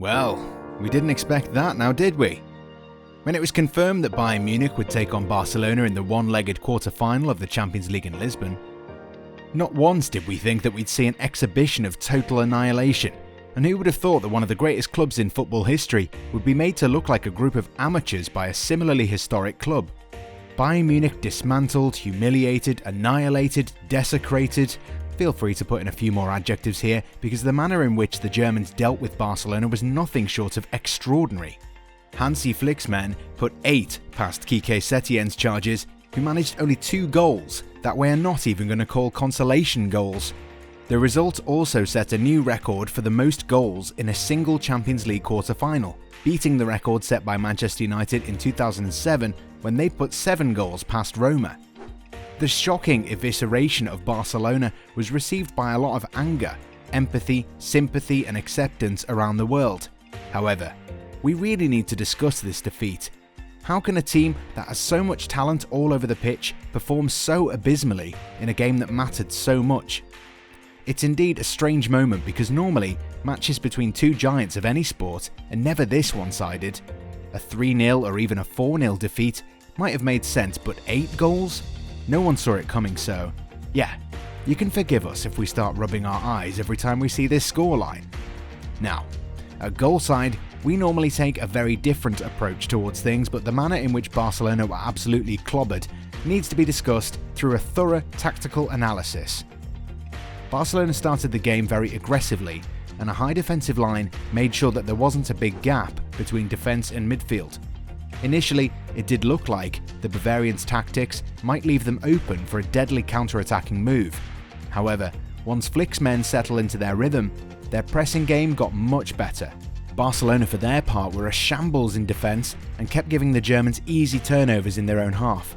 Well, we didn't expect that now, did we? When it was confirmed that Bayern Munich would take on Barcelona in the one-legged quarterfinal of the Champions Leaguein Lisbon, not once did we think that we'd see an exhibition of total annihilation, and who would have thought that one of the greatest clubs in football history would be made to look like a group of amateurs by a similarly historic club. Bayern Munich dismantled, humiliated, annihilated, desecrated. Feel free to put in a few more adjectives here, because the manner in which the Germans dealt with Barcelona was nothing short of extraordinary. Hansi Flick's men put 8 past Quique Setien's charges, who managed only 2 goals that we are not even going to call consolation goals. The result also set a new record for the most goals in a single Champions League quarter-final, beating the record set by Manchester United in 2007 when they put 7 goals past Roma. The shocking evisceration of Barcelona was received by a lot of anger, empathy, sympathy and acceptance around the world. However, we really need to discuss this defeat. How can a team that has so much talent all over the pitch perform so abysmally in a game that mattered so much? It's indeed a strange moment, because normally matches between two giants of any sport are never this one-sided. A 3-0 or even a 4-0 defeat might have made sense, but 8 goals? No one saw it coming, so yeah, you can forgive us if we start rubbing our eyes every time we see this scoreline. Now, at goal side, we normally take a very different approach towards things, but the manner in which Barcelona were absolutely clobbered needs to be discussed through a thorough tactical analysis. Barcelona started the game very aggressively, and a high defensive line made sure that there wasn't a big gap between defence and midfield. Initially, it did look like the Bavarians' tactics might leave them open for a deadly counter-attacking move. However, once Flick's men settled into their rhythm, their pressing game got much better. Barcelona, for their part, were a shambles in defence and kept giving the Germans easy turnovers in their own half.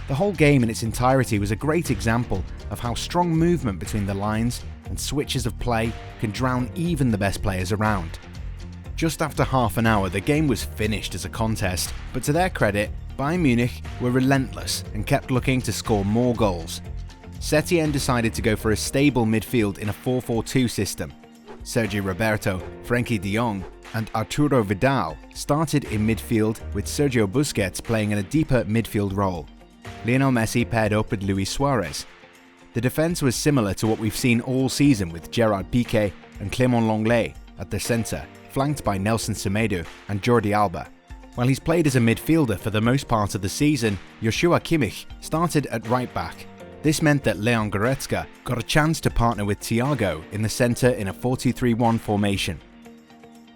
The whole game in its entirety was a great example of how strong movement between the lines and switches of play can drown even the best players around. Just after half an hour, the game was finished as a contest, but to their credit, Bayern Munich were relentless and kept looking to score more goals. Setien decided to go for a stable midfield in a 4-4-2 system. Sergio Roberto, Frenkie de Jong and Arturo Vidal started in midfield, with Sergio Busquets playing in a deeper midfield role. Lionel Messi paired up with Luis Suarez. The defence was similar to what we've seen all season, with Gerard Piqué and Clément Lenglet at the centre, flanked by Nelson Semedo and Jordi Alba. While he's played as a midfielder for the most part of the season, Joshua Kimmich started at right back. This meant that Leon Goretzka got a chance to partner with Thiago in the centre in a 4-2-3-1 formation.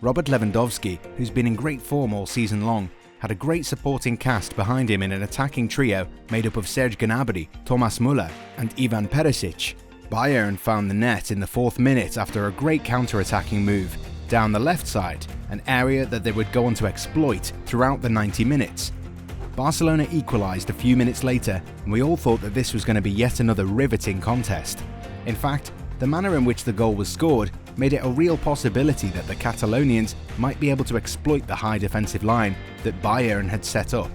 Robert Lewandowski, who's been in great form all season long, had a great supporting cast behind him in an attacking trio made up of Serge Gnabry, Thomas Müller and Ivan Perisic. Bayern found the net in the 4th minute after a great counter-attacking move down the left side, an area that they would go on to exploit throughout the 90 minutes. Barcelona equalised a few minutes later, and we all thought that this was going to be yet another riveting contest. In fact, the manner in which the goal was scored made it a real possibility that the Catalonians might be able to exploit the high defensive line that Bayern had set up.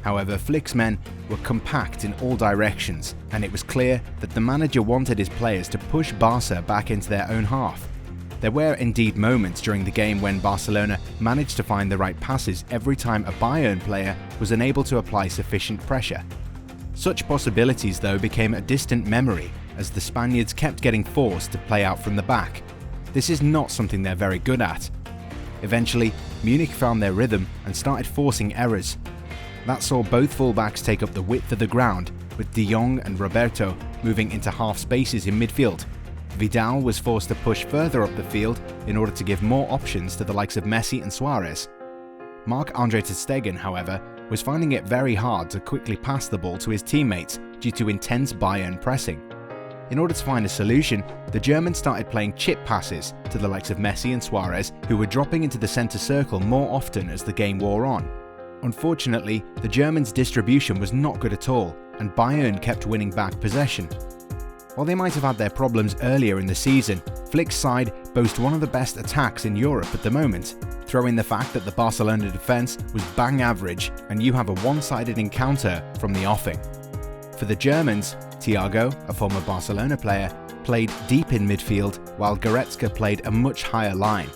However, Flick's men were compact in all directions, and it was clear that the manager wanted his players to push Barca back into their own half. There were indeed moments during the game when Barcelona managed to find the right passes every time a Bayern player was unable to apply sufficient pressure. Such possibilities, though, became a distant memory as the Spaniards kept getting forced to play out from the back. This is not something they're very good at. Eventually, Munich found their rhythm and started forcing errors. That saw both fullbacks take up the width of the ground, with de Jong and Roberto moving into half spaces in midfield. Vidal was forced to push further up the field in order to give more options to the likes of Messi and Suarez. Marc-Andre ter Stegen, however, was finding it very hard to quickly pass the ball to his teammates due to intense Bayern pressing. In order to find a solution, the Germans started playing chip passes to the likes of Messi and Suarez, who were dropping into the centre circle more often as the game wore on. Unfortunately, the Germans' distribution was not good at all, and Bayern kept winning back possession. While they might have had their problems earlier in the season, Flick's side boast one of the best attacks in Europe at the moment. Throw in the fact that the Barcelona defence was bang average, and you have a one-sided encounter from the offing. For the Germans, Thiago, a former Barcelona player, played deep in midfield, while Goretzka played a much higher line.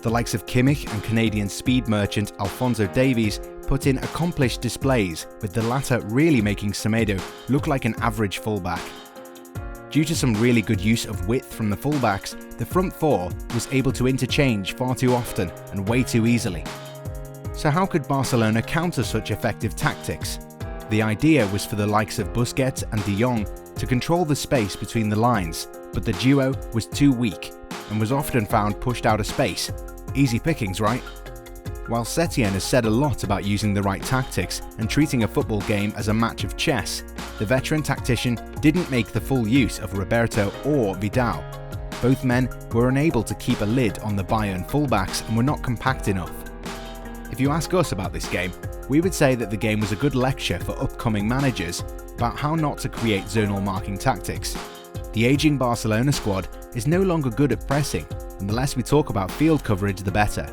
The likes of Kimmich and Canadian speed merchant Alphonso Davies put in accomplished displays, with the latter really making Semedo look like an average fullback. Due to some really good use of width from the fullbacks, the front four was able to interchange far too often and way too easily. So how could Barcelona counter such effective tactics? The idea was for the likes of Busquets and De Jong to control the space between the lines, but the duo was too weak and was often found pushed out of space. Easy pickings, right? While Setien has said a lot about using the right tactics and treating a football game as a match of chess, the veteran tactician didn't make the full use of Roberto or Vidal. Both men were unable to keep a lid on the Bayern fullbacks and were not compact enough. If you ask us about this game, we would say that the game was a good lecture for upcoming managers about how not to create zonal marking tactics. The aging Barcelona squad is no longer good at pressing, and the less we talk about field coverage the better.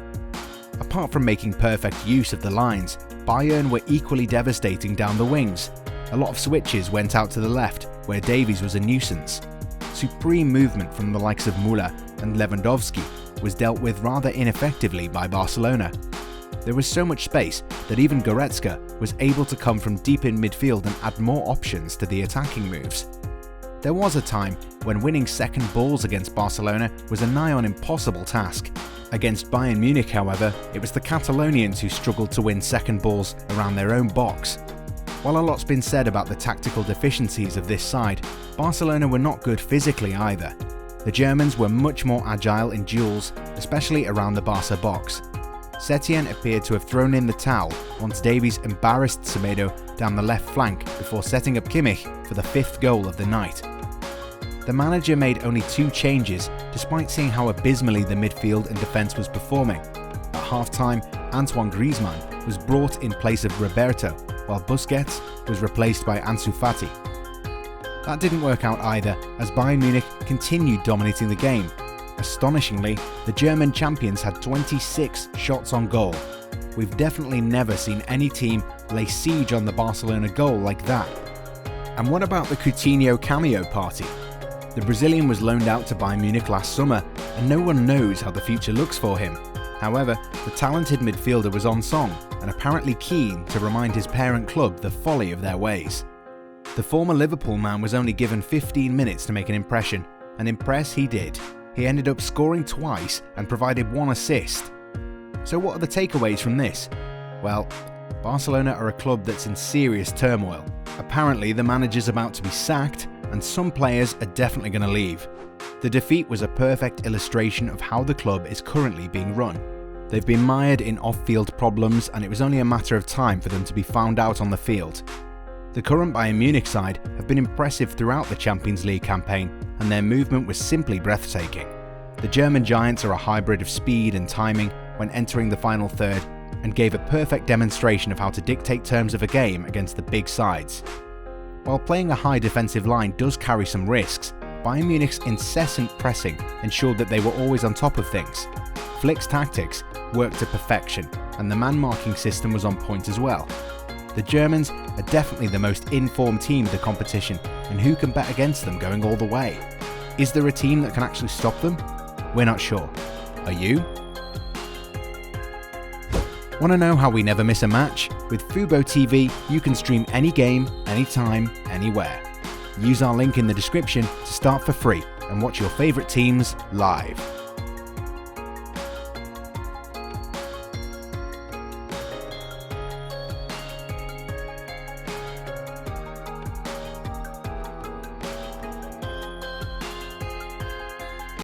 Apart from making perfect use of the lines, Bayern were equally devastating down the wings. A lot of switches went out to the left, where Davies was a nuisance. Supreme movement from the likes of Müller and Lewandowski was dealt with rather ineffectively by Barcelona. There was so much space that even Goretzka was able to come from deep in midfield and add more options to the attacking moves. There was a time when winning second balls against Barcelona was a nigh on impossible task. Against Bayern Munich, however, it was the Catalonians who struggled to win second balls around their own box. While a lot's been said about the tactical deficiencies of this side, Barcelona were not good physically either. The Germans were much more agile in duels, especially around the Barca box. Setien appeared to have thrown in the towel once Davies embarrassed Semedo down the left flank before setting up Kimmich for the 5th goal of the night. The manager made only 2 changes, despite seeing how abysmally the midfield and defence was performing. At half-time, Antoine Griezmann was brought in place of Roberto, while Busquets was replaced by Ansu Fati. That didn't work out either, as Bayern Munich continued dominating the game. Astonishingly, the German champions had 26 shots on goal. We've definitely never seen any team lay siege on the Barcelona goal like that. And what about the Coutinho Cameo party? The Brazilian was loaned out to Bayern Munich last summer, and no one knows how the future looks for him. However, the talented midfielder was on song and apparently keen to remind his parent club the folly of their ways. The former Liverpool man was only given 15 minutes to make an impression, and impress he did. He ended up scoring twice and provided 1 assist. So what are the takeaways from this? Well, Barcelona are a club that's in serious turmoil. Apparently the manager's about to be sacked, and some players are definitely going to leave. The defeat was a perfect illustration of how the club is currently being run. They've been mired in off-field problems, and it was only a matter of time for them to be found out on the field. The current Bayern Munich side have been impressive throughout the Champions League campaign, and their movement was simply breathtaking. The German giants are a hybrid of speed and timing when entering the final third, and gave a perfect demonstration of how to dictate terms of a game against the big sides. While playing a high defensive line does carry some risks, Bayern Munich's incessant pressing ensured that they were always on top of things. Flick's tactics worked to perfection, and the man-marking system was on point as well. The Germans are definitely the most informed team of the competition, and who can bet against them going all the way? Is there a team that can actually stop them? We're not sure. Are you? Want to know how we never miss a match? With Fubo TV, you can stream any game, anytime, anywhere. Use our link in the description to start for free and watch your favourite teams live.